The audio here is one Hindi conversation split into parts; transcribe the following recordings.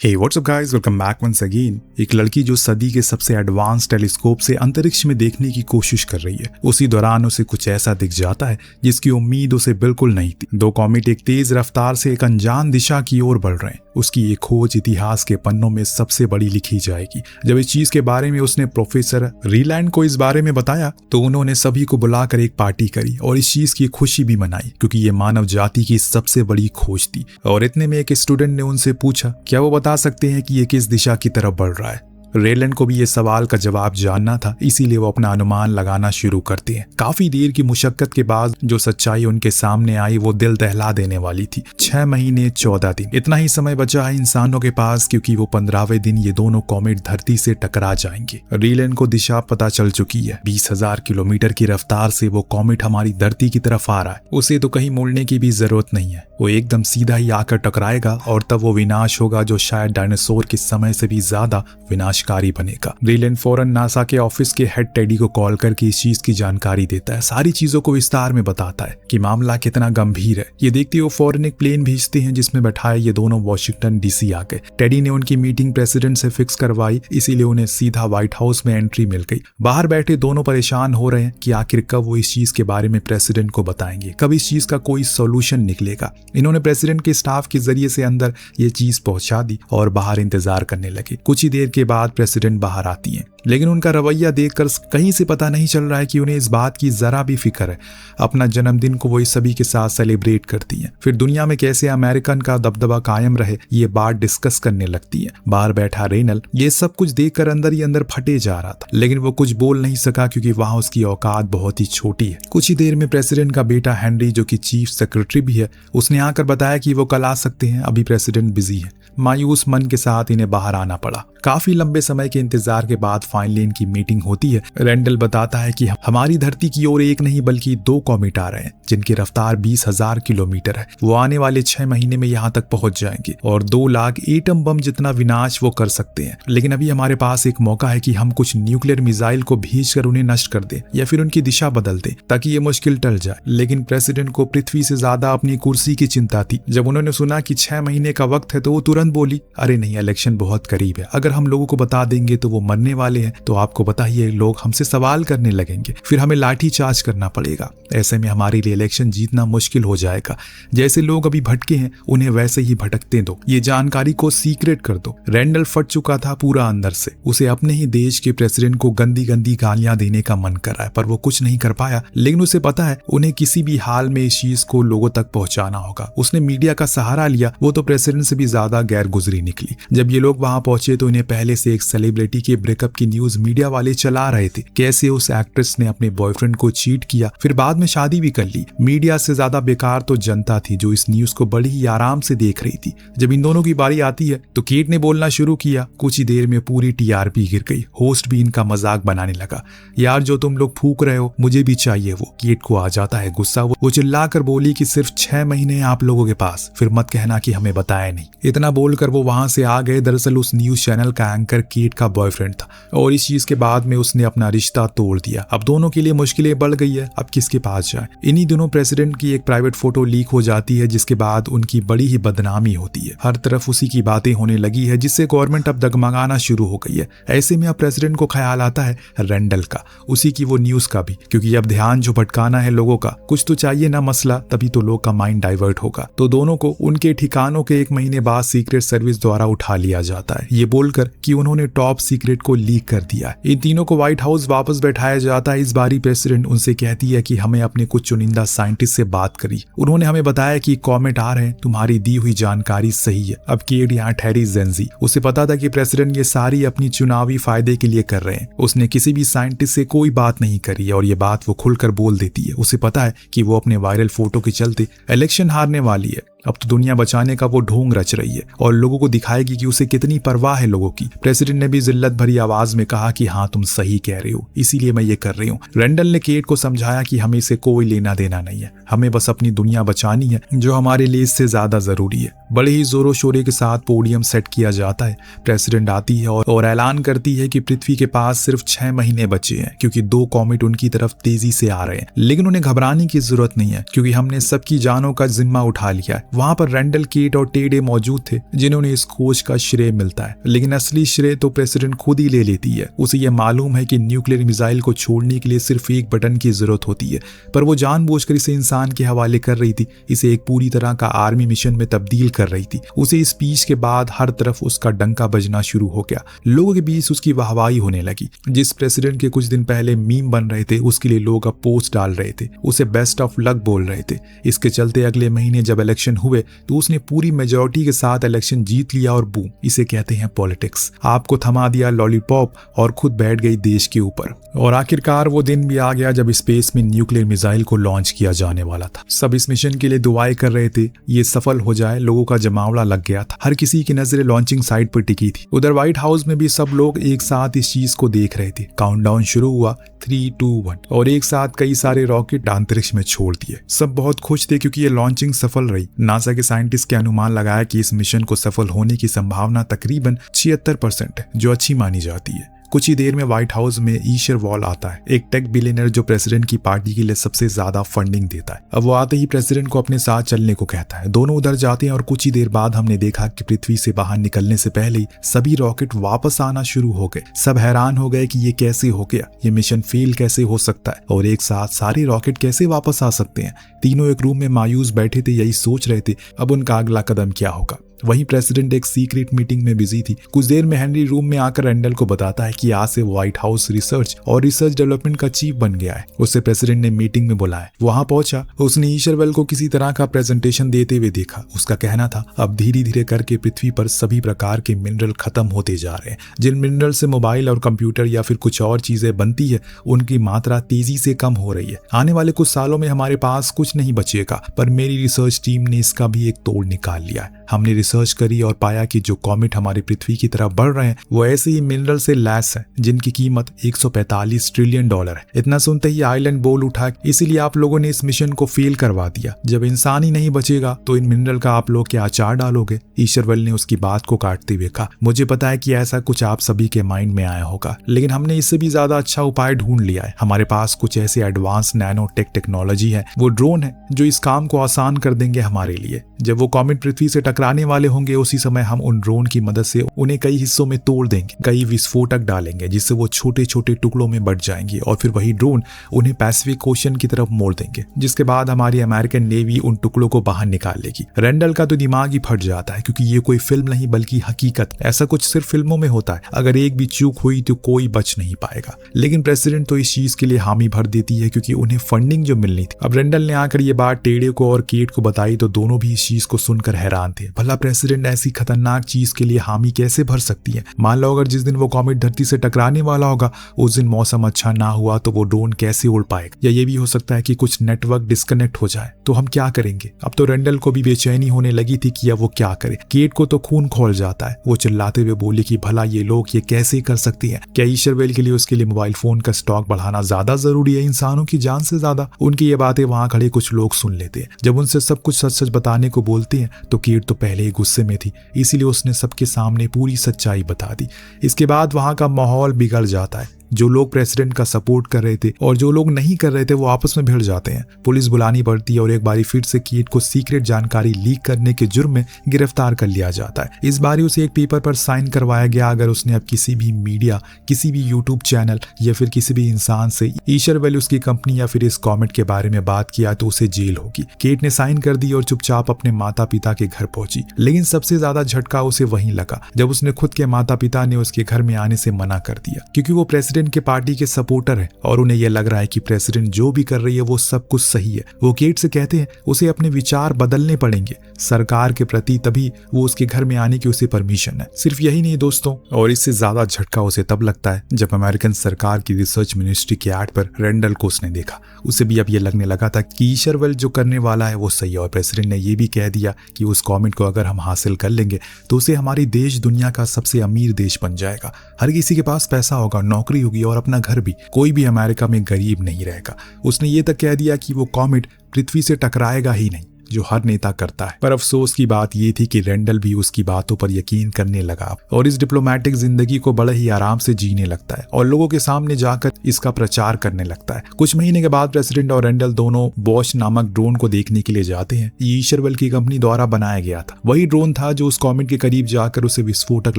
हे what's up guys, welcome back once again. एक लड़की जो सदी के सबसे एडवांस टेलीस्कोप से अंतरिक्ष में देखने की कोशिश कर रही है। उसी दौरान उसे कुछ ऐसा दिख जाता है जिसकी उम्मीद उसे बिल्कुल नहीं थी। दो कॉमेट एक तेज रफ्तार से एक अनजान दिशा की ओर बढ़ रहे हैं। उसकी ये खोज इतिहास के पन्नों में सबसे बड़ी लिखी जाएगी। जब इस चीज के बारे में उसने प्रोफेसर रीलैंड को इस बारे में बताया तो उन्होंने सभी को बुलाकर एक पार्टी करी और इस चीज की खुशी भी मनाई, क्योंकि ये मानव जाति की सबसे बड़ी खोज थी। और इतने में एक स्टूडेंट ने उनसे पूछा, क्या वो बता सकते हैं कि ये किस दिशा की तरफ बढ़ रहा है। रेलैंड को भी ये सवाल का जवाब जानना था, इसीलिए वो अपना अनुमान लगाना शुरू करते हैं। काफी देर की मुशक्कत के बाद जो सच्चाई उनके सामने आई वो दिल दहला देने वाली थी। 6 महीने 14 दिन, इतना ही समय बचा है इंसानों के पास, क्योंकि वो 15वें दिन ये दोनों कॉमेट धरती से टकरा जाएंगे। रेलैंड को दिशा पता चल चुकी है। 20,000 किलोमीटर की रफ्तार से वो कॉमेट हमारी धरती की तरफ आ रहा है। उसे तो कहीं मुड़ने की भी जरूरत नहीं है, वो एकदम सीधा ही आकर टकराएगा और तब वो विनाश होगा जो शायद डायनासोर के समय से भी ज्यादा विनाशकारी बनेगा। रेलैंड फौरन नासा के ऑफिस के हेड टेडी को कॉल करके इस चीज की जानकारी देता है। सारी चीजों को विस्तार में बताता है कि मामला कितना गंभीर है। ये देखते हुए फौरन एक प्लेन भेजते हैं जिसमें बैठाए ये दोनों वॉशिंगटन डीसी आ गए। टेडी ने उनकी मीटिंग प्रेसिडेंट से फिक्स करवाई, इसीलिए उन्हें सीधा व्हाइट हाउस में एंट्री मिल गई। बाहर बैठे दोनों परेशान हो रहे हैं कि आखिर कब वो इस चीज के बारे में प्रेसिडेंट को बताएंगे, कब इस चीज का कोई सोल्यूशन निकलेगा। इन्होंने प्रेसिडेंट के स्टाफ के जरिए से अंदर ये चीज पहुंचा दी और बाहर इंतजार करने लगे। कुछ ही देर के बाद प्रेसिडेंट बाहर आती हैं, लेकिन उनका रवैया देखकर कहीं से पता नहीं चल रहा है कि उन्हें इस बात की जरा भी फिक्र है। अपना जन्मदिन को वो इस सभी के साथ सेलिब्रेट करती हैं। फिर दुनिया में कैसे अमेरिकन का दबदबा कायम रहे ये बात डिस्कस करने लगती है। बाहर बैठा रेनल ये सब कुछ देखकर अंदर ही अंदर फटे जा रहा था, लेकिन वो कुछ बोल नहीं सका क्योंकि वहां उसकी औकात बहुत ही छोटी है। कुछ ही देर में प्रेसिडेंट का बेटा हेनरी, जो कि चीफ सेक्रेटरी भी है, उसने आकर बताया कि वो कल आ सकते हैं, अभी प्रेसिडेंट बिजी है। मायूस मन के साथ इन्हें बाहर आना पड़ा। काफी लंबे समय के इंतजार के बाद फाइनली इनकी मीटिंग होती है। रेंडल बताता है कि हमारी धरती की ओर एक नहीं बल्कि 2 कॉमेट आ रहे हैं जिनकी रफ्तार 20,000 किलोमीटर है। वो आने वाले 6 महीने में यहाँ तक पहुंच जाएंगे और 2 लाख एटम बम जितना विनाश वो कर सकते हैं। लेकिन अभी हमारे पास एक मौका है कि हम कुछ न्यूक्लियर मिसाइल को भेजकर उन्हें नष्ट कर दें या फिर उनकी दिशा बदल दें ताकि ये मुश्किल टल जाए। लेकिन प्रेसिडेंट को पृथ्वी से ज्यादा अपनी कुर्सी की चिंता थी। जब उन्होंने सुना कि 6 महीने का वक्त है तो वो तुरंत बोली, अरे नहीं, इलेक्शन बहुत करीब है, अगर हम लोगों को बता देंगे तो वो मरने वाले हैं, तो आपको पता ही है लोग हमसे सवाल करने लगेंगे, फिर हमें लाठी चार्ज करना पड़ेगा। ऐसे में हमारे लिए इलेक्शन जीतना मुश्किल हो जाएगा। जैसे लोग अभी भटके हैं उन्हें वैसे ही भटकते दो, ये जानकारी को सीक्रेट कर दो। रेंडल फट चुका था पूरा अंदर से। उसे अपने ही देश के प्रेसिडेंट को गंदी गंदी गालियां देने का मन कर रहा है, पर वो कुछ नहीं कर पाया। लेकिन उसे पता है उन्हें किसी भी हाल में इस चीज को लोगों तक पहुंचाना होगा। उसने मीडिया का सहारा लिया, वो तो प्रेसिडेंट से भी ज्यादा गैर गुजरी निकली। जब ये लोग वहां पहुंचे तो इन्हें पहले से एक सेलिब्रिटी के ब्रेकअप की न्यूज मीडिया वाले चला रहे थे। कैसे उस एक्ट्रेस ने अपने बॉयफ्रेंड को चीट किया, फिर बाद में शादी भी कर ली। मीडिया से ज्यादा बेकार तो जनता थी जो इस न्यूज को बड़ी ही आराम से देख रही थी। जब इन दोनों की बारी आती है तो केट ने बोलना शुरू किया। कुछ ही देर में पूरी टीआरपी गिर गई। होस्ट भी इनका मजाक बनाने लगा, यार जो तुम लोग फूक रहे हो मुझे भी चाहिए वो। केट को आ जाता है गुस्सा। वो चिल्लाकर बोली कि सिर्फ 6 महीने हैं आप लोगों के पास, फिर मत कहना कि हमें बताया नहीं। इतना बोलकर वो वहां से आ गए। दरअसल उस न्यूज चैनल का एंकर केट का बॉयफ्रेंड था और इस चीज के बाद में उसने अपना रिश्ता तोड़ दिया। अब दोनों के लिए मुश्किलें बढ़ गई है, अब किसके पास जाए। इन्हीं दिनों प्रेसिडेंट की एक प्राइवेट फोटो लीक हो जाती है जिसके बाद उनकी बड़ी ही बदनामी होती है। हर तरफ उसी की बातें होने लगी है जिससे गवर्नमेंट अब डगमगाना शुरू हो गई है। ऐसे में अब प्रेसिडेंट को ख्याल आता है रेंडल का, उसी की वो न्यूज का भी, क्योंकि अब ध्यान जो भटकाना है लोगों का, कुछ तो चाहिए ना मसला, तभी तो लोग का माइंड डाइवर्ट होगा। तो दोनों को उनके ठिकानों के 1 महीने बाद सीक्रेट सर्विस द्वारा उठा लिया जाता है, ये बोलकर कि उन्होंने टॉप सीक्रेट को लीक कर दिया। इन तीनों को व्हाइट हाउस वापस बैठाया जाता है। इस बारी प्रेसिडेंट उनसे कहती है कि हमें अपने कुछ चुनिंदा साइंटिस्ट से बात करी। उन्होंने हमें बताया कि कॉमेट आ रहे हैं, तुम्हारी दी हुई जानकारी सही है। अब केट यहाँ ठहरी जेंजी। उसे पता था कि प्रेसिडेंट ये सारी अपनी चुनावी फायदे के लिए कर रहे हैं। उसने किसी भी साइंटिस्ट से कोई बात नहीं करी है और ये बात वो खुलकर बोल देती है। उसे पता है कि वो अपने वायरल फोटो के चलते इलेक्शन हारने वाली है। अब तो दुनिया बचाने का वो ढोंग रच रही है और लोगों को दिखाएगी कि उसे कितनी परवाह है लोगों की। प्रेसिडेंट ने भी जिल्लत भरी आवाज में कहा कि हाँ तुम सही कह रहे हो, इसीलिए मैं ये कर रही हूँ। रेंडल ने केट को समझाया कि हमें इसे कोई लेना देना नहीं है, हमें बस अपनी दुनिया बचानी है जो हमारे लिए इससे ज्यादा जरूरी है। बड़े ही जोरों शोरे के साथ पोडियम सेट किया जाता है। प्रेसिडेंट आती है और ऐलान करती है कि पृथ्वी के पास सिर्फ 6 महीने बचे हैं क्योंकि 2 कॉमेट उनकी तरफ तेजी से आ रहे हैं। लेकिन उन्हें घबराने की जरूरत नहीं है क्योंकि हमने सबकी जानों का जिम्मा उठा लिया है। वहां पर रैंडल, केट और टेडे मौजूद थे जिन्होंने इस खोज का श्रेय मिलता है, लेकिन असली श्रेय तो प्रेसिडेंट खुद ही ले लेती है। उसे यह मालूम है कि न्यूक्लियर मिसाइल को छोड़ने के लिए सिर्फ एक बटन की जरूरत होती है, पर वो जानबूझकर इसे इंसान के हवाले कर रही थी, इसे एक पूरी तरह का आर्मी मिशन में तब्दील कर रही थी। उसे इस स्पीच के बाद हर तरफ उसका डंका बजना शुरू हो गया। लोगों के बीच उसकी वाहवाही होने लगी। जिस प्रेसिडेंट के कुछ दिन पहले मीम बन रहे थे उसके लिए लोग अब पोस्ट डाल रहे थे, उसे बेस्ट ऑफ लक बोल रहे थे। इसके चलते अगले महीने जब इलेक्शन हुए तो उसने पूरी मेजॉरिटी के साथ इलेक्शन जीत लिया और बूम, इसे कहते हैं पॉलिटिक्स। आपको थमा दिया लॉलीपॉप और खुद बैठ गई देश के ऊपर। और आखिरकार वो दिन भी आ गया जब स्पेस में न्यूक्लियर मिसाइल को लॉन्च किया जाने वाला था। सब इस मिशन के लिए दुआएं कर रहे थे, ये सफल हो जाए। लोगों का जमावड़ा लग गया था, हर किसी की नजरें लॉन्चिंग साइट पर टिकी थी। उधर व्हाइट हाउस में भी सब लोग एक साथ इस चीज को देख रहे थे। काउंटडाउन शुरू हुआ, 3, 2, 1 और एक साथ कई सारे रॉकेट अंतरिक्ष में छोड़ दिए। सब बहुत खुश थे क्योंकि ये लॉन्चिंग सफल रही। नासा के साइंटिस्ट के अनुमान लगाया कि इस मिशन को सफल होने की संभावना तकरीबन 76% है, जो अच्छी मानी जाती है। कुछ ही देर में व्हाइट हाउस में ईशर वॉल आता है, एक टेक बिलियनर जो प्रेसिडेंट की पार्टी के लिए सबसे ज्यादा फंडिंग देता है। अब वो आते ही प्रेसिडेंट को अपने साथ चलने को कहता है। दोनों उधर जाते हैं और कुछ ही देर बाद हमने देखा कि पृथ्वी से बाहर निकलने से पहले ही सभी रॉकेट वापस आना शुरू हो गए। सब हैरान हो गए कि ये कैसे हो गया, ये मिशन फेल कैसे हो सकता है और एक साथ सारे रॉकेट कैसे वापस आ सकते हैं। तीनों एक रूम में मायूस बैठे थे, यही सोच रहे थे अब उनका अगला कदम क्या होगा। वहीं प्रेसिडेंट एक सीक्रेट मीटिंग में बिजी थी। कुछ देर में हेनरी रूम में आकर रैंडल को बताता है कि आज से व्हाइट हाउस रिसर्च और रिसर्च डेवलपमेंट का चीफ बन गया है। उसे प्रेसिडेंट ने मीटिंग में बुलाया। वहां पहुंचा, उसने ईशरवेल को किसी तरह का प्रेजेंटेशन देते हुए देखा। उसका कहना था अब धीरे धीरे करके पृथ्वी पर सभी प्रकार के मिनरल खत्म होते जा रहे हैं। जिन मिनरल से मोबाइल और कंप्यूटर या फिर कुछ और चीजें बनती है उनकी मात्रा तेजी से कम हो रही है। आने वाले कुछ सालों में हमारे पास कुछ नहीं बचेगा, पर मेरी रिसर्च टीम ने इसका भी एक तोड़ निकाल लिया है। हमने रिसर्च करी और पाया कि जो कॉमेट हमारे पृथ्वी की तरफ बढ़ रहे हैं वो ऐसे ही मिनरल से लैस है जिनकी कीमत $145 ट्रिलियन है। इतना सुनते ही आइलैंड बोल उठा, इसीलिए आप लोगों ने इस मिशन को फेल करवा दिया। जब इंसान ही नहीं बचेगा तो इन मिनरल का आप लोग क्या अचार डालोगे? ईशरवेल ने उसकी बात को काटते हुए कहा, मुझे पता है कि ऐसा कुछ आप सभी के माइंड में आया होगा, लेकिन हमने इससे भी ज्यादा अच्छा उपाय ढूंढ लिया है। हमारे पास कुछ ऐसे एडवांस नैनो टेक्नोलॉजी है, वो ड्रोन है जो इस काम को आसान कर देंगे हमारे लिए। जब वो कॉमेट पृथ्वी से टकराने वाले होंगे उसी समय हम उन ड्रोन की मदद से उन्हें कई हिस्सों में तोड़ देंगे, कई विस्फोटक डालेंगे जिससे वो छोटे छोटे टुकड़ों में बट जाएंगे और फिर वही ड्रोन उन्हें पैसिफिक ओशन की तरफ मोड़ देंगे, जिसके बाद हमारी अमेरिकन नेवी उन टुकड़ों को बाहर निकाल लेगी। रैंडल का तो दिमाग ही फट जाता है क्योंकि ये कोई फिल्म नहीं बल्कि हकीकत। ऐसा कुछ सिर्फ फिल्मों में होता है, अगर एक भी चूक हुई तो कोई बच नहीं पाएगा। लेकिन प्रेसिडेंट तो इस चीज के लिए हामी भर देती है क्योंकि उन्हें फंडिंग जो मिलनी थी। अब रैंडल ने आकर ये बात टेडे को और केट को बताई तो दोनों भी इस चीज को सुनकर हैरान थे। भला प्रेसिडेंट ऐसी खतरनाक चीज के लिए हामी कैसे भर सकती है? मान लो अगर जिस दिन वो कॉमेट धरती से टकराने वाला होगा उस दिन मौसम अच्छा ना हुआ तो वो ड्रोन कैसे उड़ पाएगा? या ये भी हो सकता है कि कुछ नेटवर्क डिस्कनेक्ट हो जाए तो हम क्या करेंगे? अब तो रैंडल को भी बेचैनी होने लगी थी कि अब वो क्या करे। केट को तो खून खौल जाता है, वो चिल्लाते हुए बोली कि भला ये लोग ये कैसे कर सकती हैं? क्या ईशरवेल के लिए उसके लिए मोबाइल फोन का स्टॉक बढ़ाना ज्यादा जरूरी है इंसानों की जान से ज्यादा? उनकी ये बातें वहां खड़े कुछ लोग सुन लेते हैं। जब उनसे सब कुछ सच सच बताने को बोलते हैं तो केट तो पहले ही गुस्से में थी, इसीलिए उसने सबके सामने पूरी सच्चाई बता दी। इसके बाद वहां का माहौल बिगड़ जाता है। जो लोग प्रेसिडेंट का सपोर्ट कर रहे थे और जो लोग नहीं कर रहे थे वो आपस में भिड़ जाते हैं। पुलिस बुलानी पड़ती है और एक बारी फिर से केट को सीक्रेट जानकारी लीक करने के जुर्म में गिरफ्तार कर लिया जाता है। इस बारी उसे एक पेपर पर साइन करवाया गया, अगर उसने अब किसी भी मीडिया, किसी भी यूट्यूब चैनल या फिर किसी भी इंसान से ईशरवेल उसकी कंपनी या फिर इस कॉमेट के बारे में बात किया तो उसे जेल होगी। केट ने साइन कर दी और चुपचाप अपने माता पिता के घर पहुंची। लेकिन सबसे ज्यादा झटका उसे वहीं लगा जब उसने खुद के माता पिता ने उसके घर में आने से मना कर दिया, क्योंकि वो प्रेसिडेंट के पार्टी के सपोर्टर है और उन्हें यह लग रहा है कि प्रेसिडेंट जो भी कर रही है वो सब कुछ सही है। वो केट से कहते हैं उसे अपने विचार बदलने पड़ेंगे सरकार के प्रति, तभी वो उसके घर में आने की उसे परमिशन है। सिर्फ यही नहीं दोस्तों, और इससे ज्यादा झटका उसे तब लगता है जब अमेरिकन सरकार की रिसर्च मिनिस्ट्री के ऐड पर रैंडल को उसने देखा। उसे भी अब ये लगने लगा था कि ईशरवेल जो करने वाला है वो सही है और प्रेसिडेंट ने ये भी कह दिया कि उस कॉमेट को अगर हम हासिल कर लेंगे तो उसे हमारी देश दुनिया का सबसे अमीर देश बन जाएगा। हर किसी के पास पैसा होगा, नौकरी होगी और अपना घर भी, कोई भी अमेरिका में गरीब नहीं रहेगा। उसने ये तक कह दिया कि वो कॉमेट पृथ्वी से टकराएगा ही नहीं। जो हर नेता करता है। पर अफसोस की बात ये थी कि रेंडल भी उसकी बातों पर यकीन करने लगा और इस डिप्लोमेटिक जिंदगी को बड़े ही आराम से जीने लगता है और लोगों के सामने जाकर इसका प्रचार करने लगता है। कुछ महीने के बाद प्रेसिडेंट और रेंडल दोनों बॉश नामक ड्रोन को देखने के लिए जाते हैं। ये ईशरवेल की कंपनी द्वारा बनाया गया था। वही ड्रोन था जो उस कॉमेट के करीब जाकर उसे विस्फोटक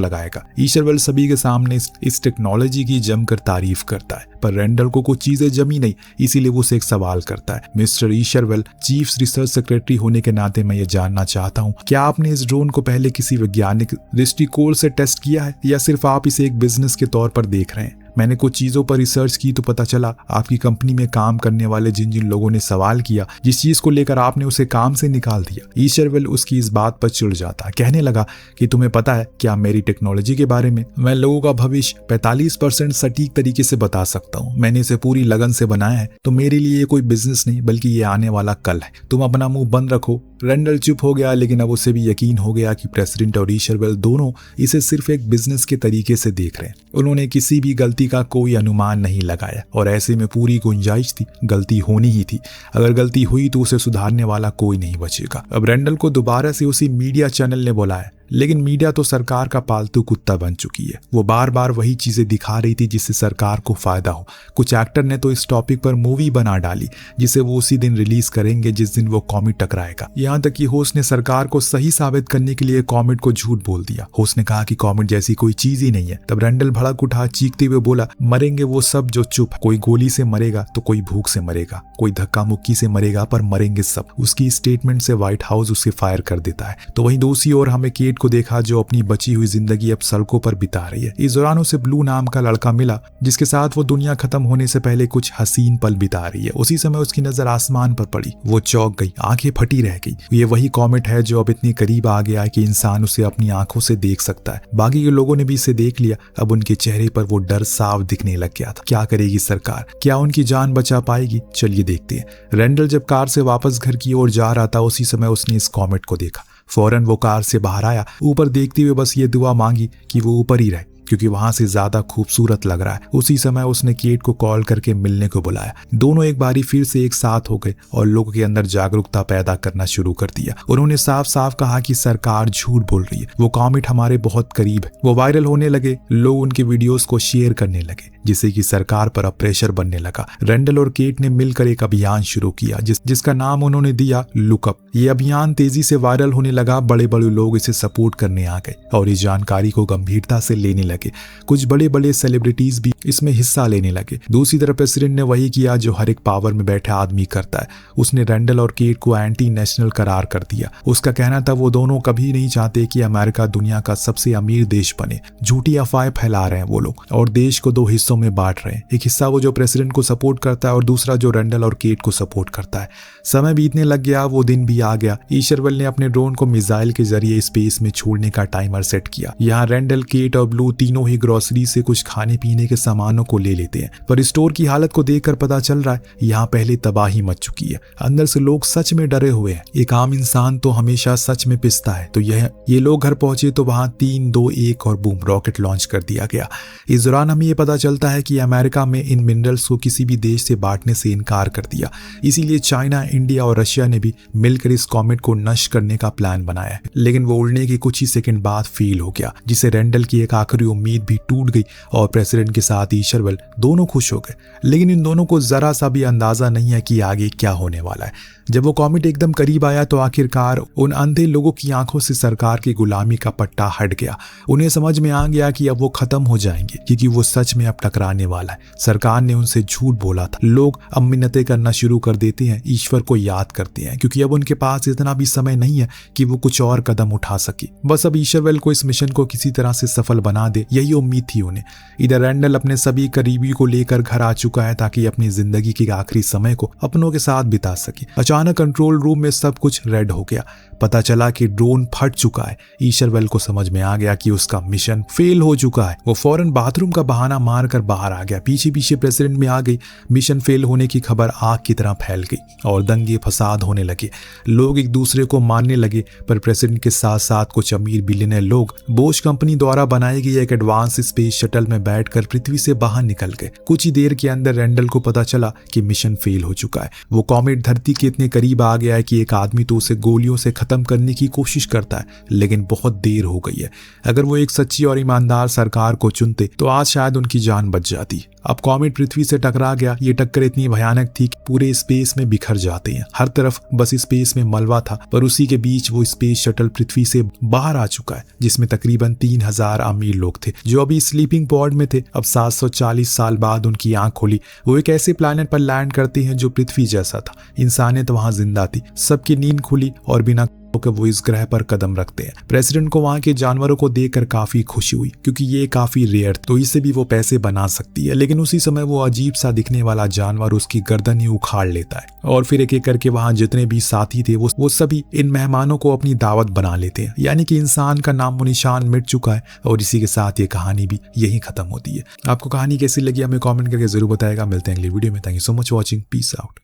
लगाएगा। ईशरवेल सभी के सामने इस टेक्नोलॉजी की जमकर तारीफ करता है, पर रेंडल को कुछ चीजें जमी नहीं, इसीलिए वो उसे एक सवाल करता है। मिस्टर ईशरवेल, चीफ रिसर्च सेक्रेटरी होने के नाते मैं ये जानना चाहता हूँ, क्या आपने इस ड्रोन को पहले किसी वैज्ञानिक दृष्टिकोण से टेस्ट किया है या सिर्फ आप इसे एक बिजनेस के तौर पर देख रहे हैं? मैंने कुछ चीजों पर रिसर्च की तो पता चला आपकी कंपनी में काम करने वाले जिन जिन लोगों ने सवाल किया, जिस चीज को लेकर आपने उसे काम से निकाल दिया। ईशरवेल उसकी इस बात पर चिढ़ जाता है, कहने लगा कि तुम्हें पता है क्या मेरी टेक्नोलॉजी के बारे में? मैं लोगों का भविष्य 45% सटीक तरीके से बता सकता हूँ। मैंने इसे पूरी लगन से बनाया है, तो मेरे लिए ये कोई बिजनेस नहीं बल्कि ये आने वाला कल है। तुम अपना मुंह बंद रखो। रेंडल चुप हो गया, लेकिन अब उसे भी यकीन हो गया कि प्रेसिडेंट और ईशरवेल दोनों इसे सिर्फ एक बिजनेस के तरीके से देख रहे हैं। उन्होंने किसी भी गलती का कोई अनुमान नहीं लगाया और ऐसे में पूरी गुंजाइश थी, गलती होनी ही थी। अगर गलती हुई तो उसे सुधारने वाला कोई नहीं बचेगा। अब रेंडल को दोबारा से उसी मीडिया चैनल ने बुलाया, लेकिन मीडिया तो सरकार का पालतू कुत्ता बन चुकी है। वो बार बार वही चीजें दिखा रही थी जिससे सरकार को फायदा हो। कुछ एक्टर ने तो इस टॉपिक पर मूवी बना डाली जिसे वो उसी दिन रिलीज करेंगे जिस दिन वो कॉमेट टकराएगा। यहाँ तक कि होस्ट ने सरकार को सही साबित करने के लिए कॉमेट को झूठ बोल दिया। होस्ट ने कहा कि कॉमेट जैसी कोई चीज ही नहीं है। तब रेंडल भड़क उठा, चीखते हुए बोला, मरेंगे वो सब जो चुप। कोई गोली से मरेगा तो कोई भूख से मरेगा, कोई धक्का मुक्की से मरेगा, पर मरेंगे सब। उसकी स्टेटमेंट से व्हाइट हाउस उसे फायर कर देता है। तो वहीं दूसरी ओर हमें केट को देखा जो अपनी बची हुई जिंदगी अब सड़कों पर बिता रही है। इस दौरान उसे ब्लू नाम का लड़का मिला जिसके साथ वो दुनिया खत्म होने से पहले कुछ हसीन पल बिता रही है। उसी समय उसकी नजर आसमान पर पड़ी। वो चौंक गई, आंखें फटी रह गई। ये वही कॉमेट है जो अब इतनी करीब आ गया है कि इंसान उसे अपनी आंखों से देख सकता है। बाकी के लोगों ने भी इसे देख लिया। अब उनके चेहरे पर वो डर साफ दिखने लग गया था। क्या करेगी सरकार? क्या उनकी जान बचा पाएगी? चलिए देखते हैं। रेंडल जब कार से वापस घर की ओर जा रहा था, उसी समय उसने इस कॉमेट को देखा। फौरन वो कार से बाहर आया, ऊपर देखते हुए बस ये दुआ मांगी कि वो ऊपर ही रहे क्योंकि वहां से ज्यादा खूबसूरत लग रहा है। उसी समय उसने केट को कॉल करके मिलने को बुलाया। दोनों एक बारी फिर से एक साथ हो गए और लोगों के अंदर जागरूकता पैदा करना शुरू कर दिया। उन्होंने साफ साफ कहा कि सरकार झूठ बोल रही है, वो कॉमेट हमारे बहुत करीब है। वो वायरल होने लगे, लोग उनके वीडियोस को शेयर करने लगे जिससे कि सरकार पर अब प्रेशर बनने लगा। रेंडल और केट ने मिलकर एक अभियान शुरू किया जिसका नाम उन्होंने दिया लुकअप। ये अभियान तेजी से वायरल होने लगा। बड़े बड़े लोग इसे सपोर्ट करने आ गए और इस जानकारी को गंभीरता से लेने लगे। कुछ बड़े बड़े सेलिब्रिटीज भी इसमें हिस्सा लेने लगे। दूसरी तरफ प्रेसिडेंट ने वही किया जो हर एक पावर में बैठा आदमी करता है। उसने रेंडल और केट को एंटी नेशनल करार कर दिया। उसका कहना था वो दोनों कभी नहीं चाहते कि अमेरिका दुनिया का सबसे अमीर देश बने। झूठी अफवाहें फैला रहे हैं वो लोग और देश को दो हिस्सों में बांट रहे हैं। एक हिस्सा वो जो प्रेसिडेंट को सपोर्ट करता है और दूसरा जो रेंडल और केट को सपोर्ट करता है। समय बीतने लग गया, वो दिन भी आ गया। ईशरवेल ने अपने ड्रोन को मिसाइल के जरिए स्पेस में छोड़ने का टाइमर सेट किया। यहाँ रेंडल, केट और ब्लू तीनों ही ग्रोसरी से कुछ खाने पीने के सामानों को ले लेते हैं, पर स्टोर की हालत को देखकर पता चल रहा है यहाँ पहले तबाही मच चुकी है। अंदर से लोग सच में डरे हुए हैं। एक आम इंसान तो हमेशा सच में पिसता है। तो ये लोग घर पहुंचे तो वहां 3, 2, 1 और बूम, रॉकेट लॉन्च कर दिया गया। इस दौरान हमें ये पता चलता है कि अमेरिका में इन मिनरल्स को किसी भी देश से बांटने से इनकार कर दिया। इसीलिए चाइना, इंडिया और रशिया ने भी मिलकर इस कॉमेट को नष्ट करने का प्लान बनाया है। लेकिन वो उड़ने के कुछ ही सेकंड बाद फेल हो गया, जिससे रेंडल की एक आखिरी उम्मीद भी टूट गई और प्रेसिडेंट के साथ ईशरवेल दोनों खुश हो गए। लेकिन इन दोनों को जरा सा भी अंदाजा नहीं है कि आगे क्या होने वाला है। जब वो कॉमेट एकदम करीब आया तो आखिरकार उन अंधे लोगों की आंखों से सरकार की गुलामी का पट्टा हट गया। उन्हें समझ में आ गया कि अब वो खत्म हो जाएंगे क्योंकि वो सच में अब टकराने वाला है। सरकार ने उनसे झूठ बोला था। लोग अब मिन्नतें करना शुरू कर देते हैं, ईश्वर को याद करते हैं क्योंकि अब उनके पास इतना भी समय नहीं है कि वो कुछ और कदम उठा सके। बस अब ईशरवेल को इस मिशन को किसी तरह से सफल बना दे, यही उम्मीद थी उन्हें। इधर रेंडल अपने सभी करीबी को लेकर घर आ चुका है ताकि अपनी जिंदगी के आखिरी समय को अपनों के साथ बिता सके। अचानक कंट्रोल रूम में सब कुछ रेड हो गया। पता चला कि ड्रोन फट चुका है। ईशरवेल को समझ में आ गया कि उसका मिशन फेल हो चुका है। वो फौरन बाथरूम का बहाना मारकर बाहर आ गया। पीछे पीछे प्रेसिडेंट में आ गई। मिशन फेल होने की खबर आग की तरह फैल गई और दंगे फसाद होने लगे। लोग एक दूसरे को मारने लगे। पर प्रेसिडेंट के साथ साथ कुछ अमीर बिलियनर लोग बोश कंपनी द्वारा बनाई गई एक एडवांस स्पेस शटल में बैठकर पृथ्वी से बाहर निकल गए। कुछ ही देर के अंदर रैंडल को पता चला कि मिशन फेल हो चुका है। वो कॉमेट धरती के इतने करीब आ गया है कि एक आदमी तो उसे गोलियों से खत्म करने की कोशिश करता है, लेकिन बहुत देर हो गई है। अगर वो एक सच्ची और ईमानदार सरकार को चुनते तो आज शायद उनकी जान बच जाती। अब कॉमेट पृथ्वी से टकरा गया। ये टक्कर इतनी भयानक थी कि पूरे स्पेस में बिखर जाते हैं। हर तरफ बस स्पेस में मलबा था, पर उसी के बीच वो स्पेस शटल पृथ्वी से बाहर आ चुका है, जिसमें तकरीबन 3000 अमीर लोग थे जो अभी स्लीपिंग पॉड में थे। अब 740 साल बाद उनकी आंख खुली। वो एक ऐसे प्लैनेट पर लैंड करते हैं जो पृथ्वी जैसा था। इंसानियत वहां जिंदा थी। सबकी नींद खुली और बिना कि वो इस ग्रह पर कदम रखते हैं। प्रेसिडेंट को वहां के जानवरों को देखकर काफी खुशी हुई, क्योंकि ये काफी रेयर, तो इससे भी वो पैसे बना सकती है। लेकिन उसी समय वो अजीब सा दिखने वाला जानवर उसकी गर्दन ही उखाड़ लेता है और फिर एक एक करके वहां जितने भी साथी थे वो सभी इन मेहमानों को अपनी दावत बना लेते हैं। यानी कि इंसान का नामो निशान मिट चुका है और इसी के साथ ये कहानी भी यही खत्म होती है। आपको कहानी कैसी लगी हमें कॉमेंट करके जरूर बताएगा। मिलते हैं अगली वीडियो में। Thank you so much watching. Peace out.